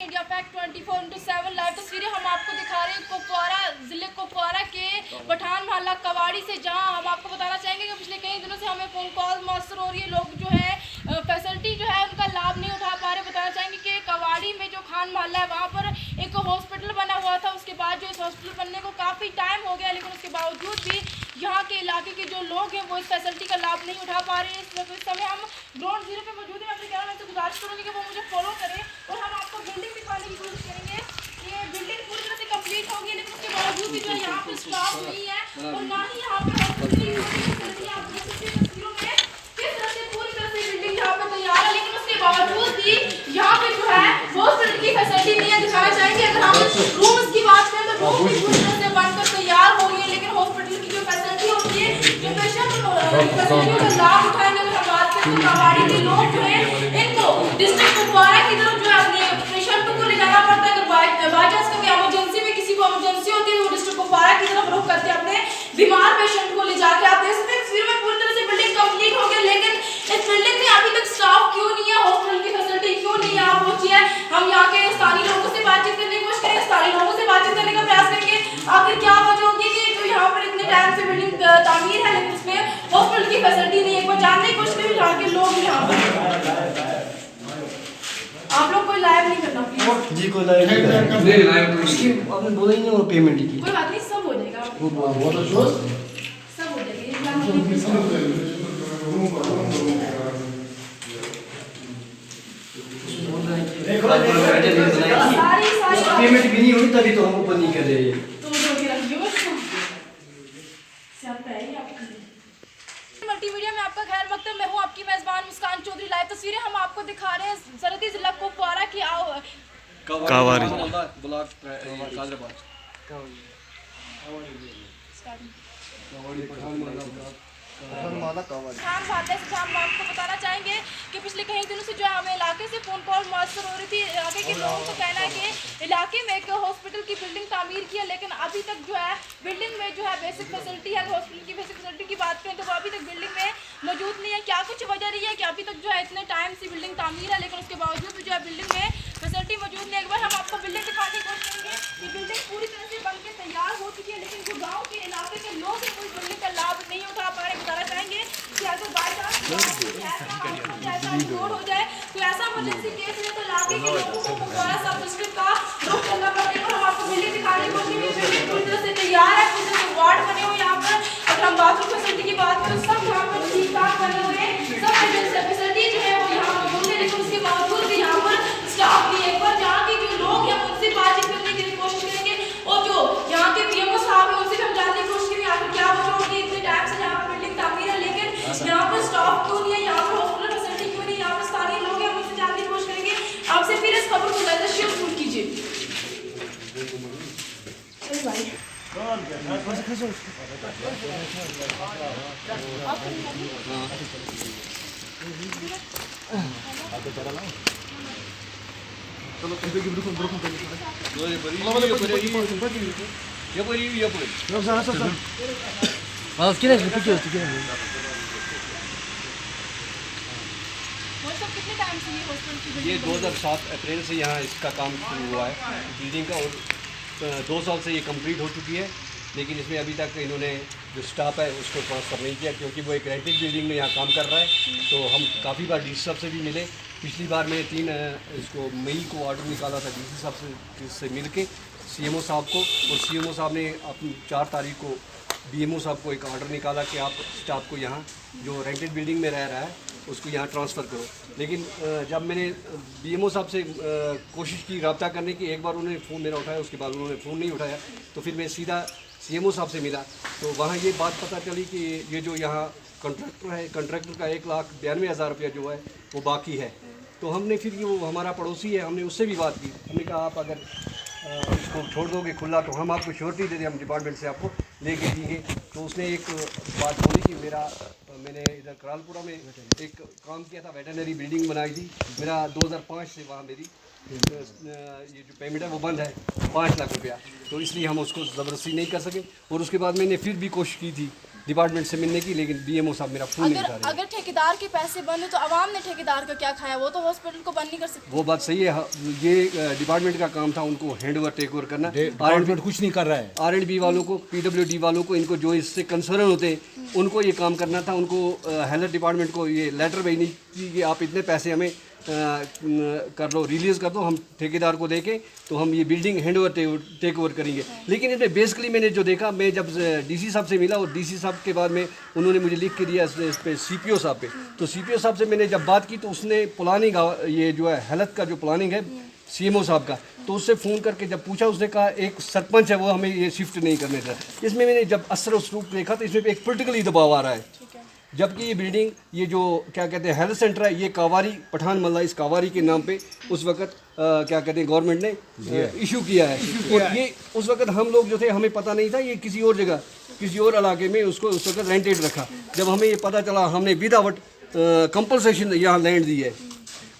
India fact 24/7 live तस्वीरें हम आपको दिखा रहे हैं कुपवारा जिले कुपवारा के पठान मोहल्ला कवाड़ी से, जहां हम आपको बताना चाहेंगे कि पिछले कई दिनों से हमें फ़ोन कॉल मौसूल हो रही है। लोग जो है फैसिलिटी जो है उनका लाभ नहीं उठा पा रहे। बताना चाहेंगे कि कवाड़ी में जो खान मोहल्ला है वहाँ पर एक हॉस्पिटल बना हुआ था। उसके बाद जो इस हॉस्पिटल बनने को काफ़ी टाइम हो गया, लेकिन उसके बावजूद भी यहाँ के इलाके के जो लोग हैं वो इस फैसिलिटी का लाभ नहीं उठा पा रहे हैं। इस समय हम ग्राउंड जीरो पे मौजूद हैं। अपने कैमरा से गुजारिश करूँगी कि वो मुझे फॉलो करें और हम आपको बिल्डिंग दिखाने की कोशिश करेंगे। ये बिल्डिंग पूरी तरह से कंप्लीट होगी, लेकिन उसके बावजूद भी जो है यहाँ पर स्टाफ नहीं है और ना ही यहाँ पर तस्वीरों में किस तरह से पूरी तरह से बिल्डिंग यहाँ पर तैयार है, लेकिन उसके बावजूद भी यहाँ पे जो है हॉस्पिटल की फैसिलिटी नहीं है। दिखाना चाहेंगे अगर हम रूम्स की बात करें तो रूम भी पूरी तरह से बनकर तैयार हो गए, लेकिन हॉस्पिटल की जो फैसिलिटी होती है जो पेशेंट फैसिलिटियों का लाभ उठाएंगे। अगर हम बात करें तो कवाड़ी के लोग जो है इनको डिस्ट्रिक्ट कुपवारा की तरफ जो है अपने पेशेंट को ले जाना पड़ता है। अगर बाई चांस कभी इमरजेंसी में किसी को इमरजेंसी होती है तो वो डिस्ट्रिक्ट कुपवारा की तरफ रुख करते हैं अपने बीमार पेशेंट को ले जाके। आप देख सकते हैं तस्वीर में पूरी तरह से बिल्डिंग कंप्लीट हो गई, लेकिन इस बिल्डिंग में अभी तक स्टाफ क्यों नहीं है, हॉस्पिटल की फैसिलिटी क्यों नहीं है, आप पूछिए। हम यहाँ के स्थानीय लोगों से बातचीत करने की कोशिश करेंगे, स्थानीय लोगों से बातचीत करने का प्रयास करेंगे। आखिर क्या वजह होगी कि जो यहाँ पर इतने टाइम से बिल्डिंग तामीर है लेकिन उसमें हॉस्पिटल की फैसिलिटी नहीं है। एक बार जानने की कोशिश करें यहाँ के लोग यहाँ पर। आप लोग कोई लाइव नहीं करना प्लीज जी, कोई लाइव नहीं लाइव उसकी आपने बोला ही नहीं वो पेमेंट की। कोई बात नहीं, सब हो जाएगा, वो सब हो जाएगा। पेमेंट भी नहीं हुई तभी तो हम ओपन नहीं कर रहे हैं। तो जो रखिए उसको मल्टीमीडिया में आपका खैर मकदम। मैं हूँ आपकी मेजबान मुस्कान चौधरी। लाइव तस्वीरें हम आपको दिखा रहे हैं सरहदी जिला कुपवारा की कावारी ब्लॉक गाजियाबाद हम आपको बताना चाहेंगे कि पिछले कई दिनों से जो है हमें इलाके से फ़ोन कॉल मौसूल हो रही थी। इलाके के लोगों को कहना है कि इलाके में एक हॉस्पिटल की बिल्डिंग तामीर की है, लेकिन अभी तक जो है बिल्डिंग में जो है बेसिक फैसिलिटी है। हॉस्पिटल की बेसिक फैसिलिटी की बात करें तो वो अभी तक बिल्डिंग में मौजूद नहीं है। क्या कुछ वजह रही है कि अभी तक जो है इतने टाइम से बिल्डिंग तामीर है, लेकिन उसके बावजूद भी जो है बिल्डिंग में फैसिलिटी मौजूद नहीं है। एक बार हम आपको बिल्डिंग दिखाने की कोशिश करेंगे। ये बिल्डिंग पूरी तरह से बन के तैयार हो चुकी है, लेकिन जो गाँव के इलाके के लोग हैं कोई बिल्डिंग का लाभ नहीं उठा पा रहे। बताना चाहेंगे कि अगर बाई चांस रोड हो जाए तो ऐसा इमरजेंसी केस है तो इलाके के लोगों को कुपवारा सब डिस्ट्रिक्ट का रुख करना पड़ेगा। हम आपको बिल्डिंग दिखाने की कोशिश करेंगे। बिल्डिंग पूरी तरह से तैयार है, पूरी तरह से वार्ड बने हुए यहाँ पर। अगर हम बाथरूम फैसिलिटी की बात करें सब यहाँ पर ठीक ठाक बने हुए हैं, सब फैसिलिटी जो है वो यहाँ मौजूद है, लेकिन उसके बावजूद भी यहाँ पर स्टाफ नहीं है। एक बार यहाँ के जो लोग हैं उनसे बातचीत करने की कोशिश करेंगे और जो यहाँ के पीएमओ साहब हैं उनसे भी हम जानने की कोशिश करेंगे आखिर क्या वजह होगी इतने टाइम से यहाँ पर बिल्डिंग तामीर है लेकिन यहाँ पर स्टाफ क्यों नहीं है, यहाँ पर हॉस्पिटल फैसिलिटी क्यों नहीं, यहाँ पर स्थानीय लोग हैं उनसे जानने की कोशिश करेंगे। आपसे फिर इस खबर को ज़्यादा शेयर जरूर कीजिए। कितने टाइम से ये हॉस्पिटल की ये 2007 अप्रैल से यहाँ इसका काम शुरू हुआ है बिल्डिंग का, और 2 साल से ये कंप्लीट हो चुकी है, लेकिन इसमें अभी तक इन्होंने जो स्टाफ है उसको ट्रांसफ़र नहीं किया क्योंकि वो एक रेंटेड बिल्डिंग में यहाँ काम कर रहा है। तो हम काफ़ी बार डीसी साहब से भी मिले। पिछली बार मैंने 3 इसको मई को ऑर्डर निकाला था डीसी साहब से मिल के CMO साहब को, और CMO साहब ने अपनी 4 तारीख को BMO साहब को एक ऑर्डर निकाला कि आप स्टाफ को यहाँ जो रेंटेड बिल्डिंग में रह रहा है उसको यहाँ ट्रांसफ़र करो। लेकिन जब मैंने BMO साहब से कोशिश की रब्ता करने की, एक बार उन्होंने फ़ोन मेरा उठाया, उसके बाद उन्होंने फ़ोन नहीं उठाया, तो फिर मैं सीधा CMO साहब से मिला। तो वहाँ ये बात पता चली कि ये जो यहाँ कॉन्ट्रैक्टर है, कॉन्ट्रैक्टर का 1,92,000 रुपया जो है वो बाकी है। तो हमने फिर वो हमारा पड़ोसी है, हमने उससे भी बात की। हमने कहा आप अगर इसको छोड़ दोगे खुला तो हम आपको श्योरिटी दे दें, हम डिपार्टमेंट से आपको लेके देंगे। तो उसने एक बात बोली कि मैंने इधर करालपुरा में एक काम किया था, वेटरनरी बिल्डिंग बनाई थी। मेरा 2005 से वहाँ मेरी ये जो पेमेंट है वो बंद है 5 लाख रुपया, तो इसलिए हम उसको ज़बरदस्ती नहीं कर सके। और उसके बाद मैंने फिर भी कोशिश की थी डिपार्टमेंट से मिलने की, लेकिन बीएमओ साहब मेरा फ़ोन नहीं उठा रहे। अगर ठेकेदार के पैसे बंद है तो आवाम ने ठेकेदार का क्या खाया? वो तो हॉस्पिटल को बंद नहीं कर सकते। वो बात सही है, ये डिपार्टमेंट का काम था उनको हैंड ओवर टेक ओवर करना। डिपार्टमेंट कुछ नहीं कर रहा है। R&B वालों को, PWD वालों को, इनको जो इससे कंसर्न होते हैं उनको ये काम करना था। उनको हेल्थ डिपार्टमेंट को ये लेटर भेजनी थी कि आप इतने पैसे हमें कर लो, रिलीज़ कर दो, हम ठेकेदार को देके तो हम ये building hand over take over करेंगे। लेकिन इसमें बेसिकली मैंने जो देखा, मैं जब DC साहब से मिला और DC साहब के बाद में उन्होंने मुझे लिख के दिया इस पे CPO साहब पे, तो CPO साहब से मैंने जब बात की तो उसने प्लानिंग, ये जो है हेल्थ का जो प्लानिंग है CMO साहब का, तो उससे फ़ोन करके जब पूछा, उसने कहा एक सरपंच है वो हमें ये शिफ्ट नहीं करने देता। इसमें मैंने जब असर उसरूप देखा तो इसमें एक पोलिटिकली दबाव आ रहा है, जबकि ये बिल्डिंग, ये जो क्या कहते हैं हेल्थ सेंटर है, ये कावारी पठान मल्ला, इस कावारी के नाम पे उस वक्त क्या कहते हैं गवर्नमेंट ने इशू किया है। और ये उस वक्त हम लोग जो थे, हमें पता नहीं था, ये किसी और जगह, किसी और इलाके में उसको उस वक्त रेंटेड रखा। जब हमें ये पता चला, हमने विदाउट कंपलसेशन यहाँ लैंड दी है।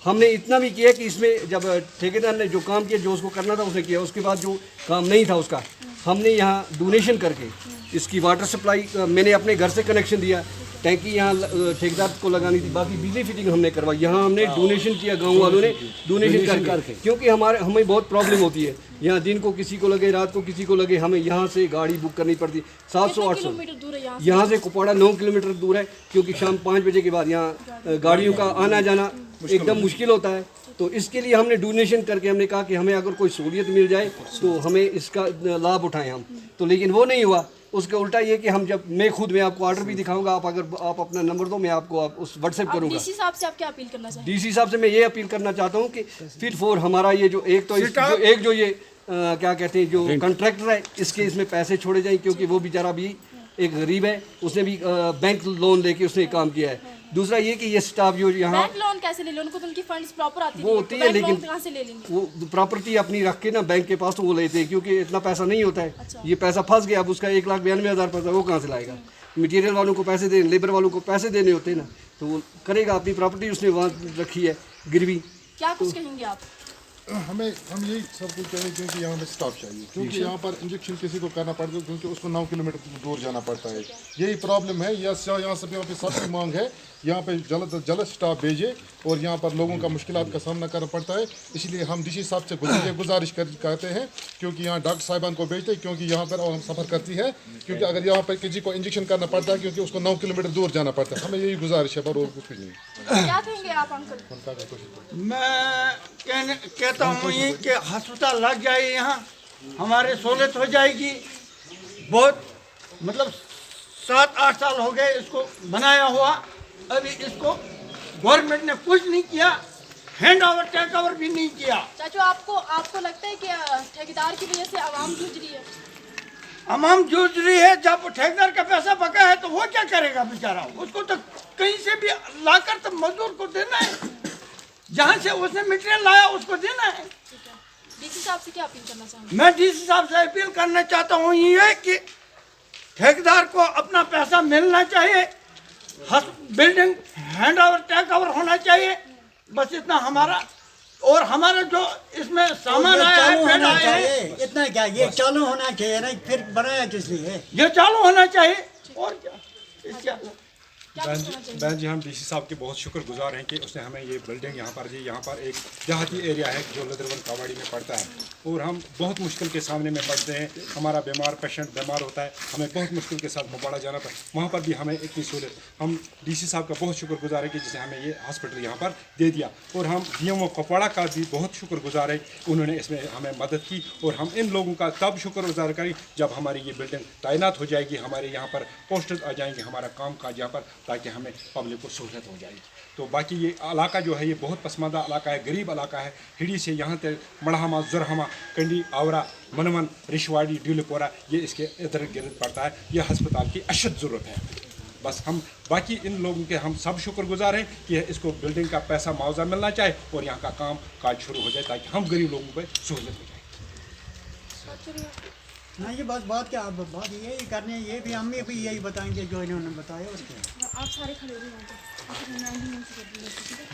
हमने इतना भी किया कि इसमें जब ठेकेदार ने जो काम किया, जो उसको करना था उसने किया, उसके बाद जो काम नहीं था उसका हमने यहाँ डोनेशन करके इसकी वाटर सप्लाई, मैंने अपने घर से कनेक्शन दिया, टैंकी यहाँ ठेकेदार को लगानी थी, बाकी बिजली फिटिंग हमने करवाई। यहाँ हमने डोनेशन किया, गांव वालों ने डोनेशन करके, क्योंकि हमें बहुत प्रॉब्लम होती है यहाँ, दिन को किसी को लगे, रात को किसी को लगे, हमें यहाँ से गाड़ी बुक करनी पड़ती 700-800 दूर है यहाँ से। कुपवाड़ा 9 किलोमीटर दूर है, क्योंकि शाम 5 बजे के बाद यहाँ गाड़ियों का आना जाना एकदम मुश्किल होता है। तो इसके लिए हमने डोनेशन करके हमने कहा कि हमें अगर कोई सहूलियत मिल जाए तो हमें इसका लाभ उठाएं हम, तो लेकिन वो नहीं हुआ। उसके उल्टा ये कि हम जब मैं आपको ऑर्डर भी दिखाऊंगा, आप अपना नंबर दो, मैं आपको उस व्हाट्सएप करूँगा। DC साहब से आप क्या अपील करना चाहेंगे? DC साहब से मैं ये अपील करना चाहता हूँ कि फिर फोर हमारा ये जो एक जो ये क्या कहते हैं जो कॉन्ट्रैक्टर है, इसमें पैसे छोड़े जाएं, क्योंकि वो बेचारा भी एक गरीब है, उसने भी बैंक लोन लेके उसने काम किया है। दूसरा ये कि ये स्टाफ जो यहाँ बैंक लोन कैसे ले लो? उनको तो उनकी फंड्स प्रॉपर आती वो होती है, लेकिन कहाँ से ले लेंगे? वो प्रॉपर्टी अपनी रख के ना बैंक के पास तो वो लेते हैं, क्योंकि इतना पैसा नहीं होता है। अच्छा। ये पैसा फंस गया, अब उसका 1,92,000 पैसा वो कहाँ से लाएगा? मटेरियल वालों को पैसे देने, लेबर वालों को पैसे देने होते हैं ना, तो वो करेगा। अपनी प्रॉपर्टी उसने वहाँ रखी है गिरवी। क्या कुछ कहेंगे आप? हम यही सब कुछ कहें, क्योंकि यहाँ पे स्टॉप चाहिए, क्योंकि यहाँ पर इंजेक्शन किसी को करना पड़ता है, क्योंकि उसको 9 किलोमीटर दूर जाना पड़ता है। यही प्रॉब्लम है। यहाँ पे सबकी मांग है, यहाँ पे जल्द स्टाफ भेजे, और यहाँ पर लोगों का मुश्किलात का सामना करना पड़ता है। इसलिए हम DC साहब से गुजारिश करते हैं, क्योंकि यहाँ डॉक्टर साहिबान को भेजते हैं, क्योंकि यहाँ पर हम सफ़र करती है, क्योंकि अगर यहाँ पर किसी को इंजेक्शन करना पड़ता है, क्योंकि उसको 9 किलोमीटर दूर जाना पड़ता है। हमें यही गुजारिश है, पर और कुछ नहीं। क्या कहेंगे आप अंकल? मैं कहता हूँ ये कि अस्पताल लग जाए, यहाँ हमारे सहूलत हो जाएगी। बहुत मतलब 7-8 साल हो गए इसको बनाया हुआ, अभी इसको गवर्नमेंट ने कुछ नहीं किया, हैंड ओवर टेक ओवर भी नहीं किया। चाचू, आपको लगता है कि ठेकेदार की वजह से आवाम जूझ रही है? आवाम जूझ रही है। जब ठेकेदार का पैसा बका है तो वो क्या करेगा बेचारा? उसको तो कहीं से भी लाकर तो मजदूर को देना है, जहाँ से उसने मटेरियल लाया उसको देना है। DC साहब से क्या अपील करना चाहेंगे? मैं DC साहब से अपील करना चाहता हूँ ये कि ठेकेदार को अपना पैसा मिलना चाहिए, building hand over take over होना चाहिए, बस इतना हमारा। और हमारा जो इसमें सामान आया है, बेड आया है, इतना क्या ये चालू होना चाहिए ना, फिर बनाया किस लिए? ये चालू होना चाहिए। और क्या इसके बहन जी, हम DC साहब के बहुत शुक्रगुजार हैं कि उसने हमें ये बिल्डिंग यहाँ पर दी। यहाँ पर एक देहाती एरिया है जो लदरवन कावाड़ी में पड़ता है, और हम बहुत मुश्किल के सामने में पड़ते हैं। हमारा पेशेंट बीमार होता है, हमें बहुत मुश्किल के साथ कुपवाड़ा जाना पड़ता है, वहाँ पर भी हमें इतनी सहूलत। हम DC साहब का बहुत शुक्रगुजार है कि जिसने हमें ये हॉस्पिटल यहाँ पर दे दिया, और हम DMO कुपवाड़ा का भी बहुत शुक्रगुजार है, उन्होंने इसमें हमें मदद की। और हम इन लोगों का तब शुक्रगुजार करें जब हमारी ये बिल्डिंग तैनात हो जाएगी, हमारे यहाँ पर पोस्टर्स आ जाएंगे, हमारा काम काज यहाँ पर, ताकि हमें पब्लिक को सहूलत हो जाएगी। तो बाकी ये इलाका जो है ये बहुत पसमानदा इलाका है, गरीब इलाका है। हिड़ी से यहाँ तक मड़हमा, जुरहमा, कंडी, आवरा, मनमन, रिशवाड़ी, ड्यूलपोरा, ये इसके इर्द गिर्द पड़ता है। ये हस्पताल की अशद ज़रूरत है। बस हम बाकी इन लोगों के हम सब शुक्रगुजार हैं कि इसको बिल्डिंग का पैसा मुआवजा मिलना चाहिए और यहाँ का काम काज शुरू हो जाए, ताकि हम गरीब लोगों पर सहूलत हो जाए। ना ये बस बात क्या, आप बात यही करने, ये भी हम भी यही बताएंगे जो इन्होंने बताया। उसके आप सारे खड़े हो यहाँ पे, मैं भी से कर दूँगी, ठीक है?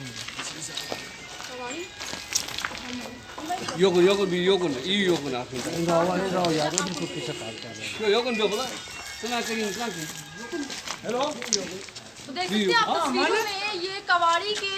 कवाड़ी 요건 이 요건 앞에 요건 벼보다 생각적인 तो देख सकते हैं आप तस्वीरों में ये कवाड़ी के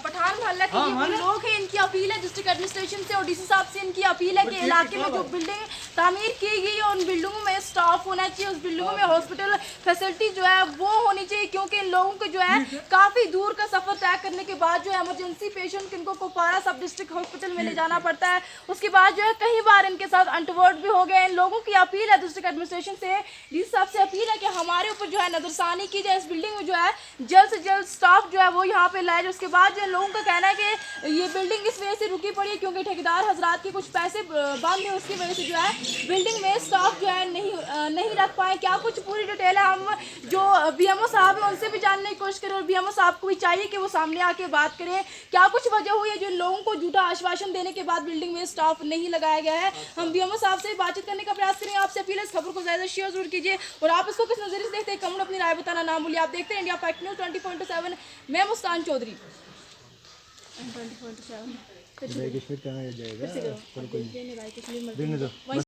पठान मोहल्ला के ये लोग हैं। इनकी अपील है डिस्ट्रिक्ट एडमिनिस्ट्रेशन से और डीसी साहब से इनकी अपील है कि इलाके में जो बिल्डिंग तामीर की गई है उन बिल्डिंगों में स्टाफ होना चाहिए, उस बिल्डिंगों में हॉस्पिटल फैसिलिटी जो है वो होनी चाहिए, क्योंकि इन लोगों को जो है काफ़ी दूर का सफ़र तय करने के बाद जो है इमरजेंसी पेशेंट इनको कुपवारा सब डिस्ट्रिक्ट हॉस्पिटल में ले जाना पड़ता है। उसके बाद जो है कई बार इनके साथ अंटवर्ड भी हो गए। इन लोगों की अपील है डिस्ट्रिक्ट एडमिनिस्ट्रेशन से, डीसी साहब से अपील है कि हमारे ऊपर जो है नजरसानी की जाए, इस बिल्डिंग में जो है जल्द से जल्द स्टाफ जो है वो यहाँ पे लाए। उसके बाद जो लोगों का कहना है कि ये बिल्डिंग इस वजह से रुकी पड़ी है क्योंकि ठेकेदार हजरात के कुछ पैसे बंद है, उसकी वजह से जो है बिल्डिंग में स्टाफ जो है नहीं रख पाए। क्या कुछ पूरी डिटेल है हम जो बीएमओ साहब है उनसे भी जानने की कोशिश करें और बीएमओ साहब को भी चाहिए कि वो सामने आके बात करें क्या कुछ वजह हुई है जो लोगों को झूठा आश्वासन देने के बाद बिल्डिंग में स्टाफ नहीं लगाया गया है। हम बीएमओ साहब से बातचीत करने का प्रयास करेंगे। आपसे अपील है इस खबर को ज़्यादा शेयर जरूर कीजिए और आप इसको किस नजरिए से देखते हैं कमेंट अपनी राय बताना ना भूलिए। आप देखते हैं इंडिया फैक्ट न्यूज़ 20.7, मैं मुस्कान चौधरी। 20.7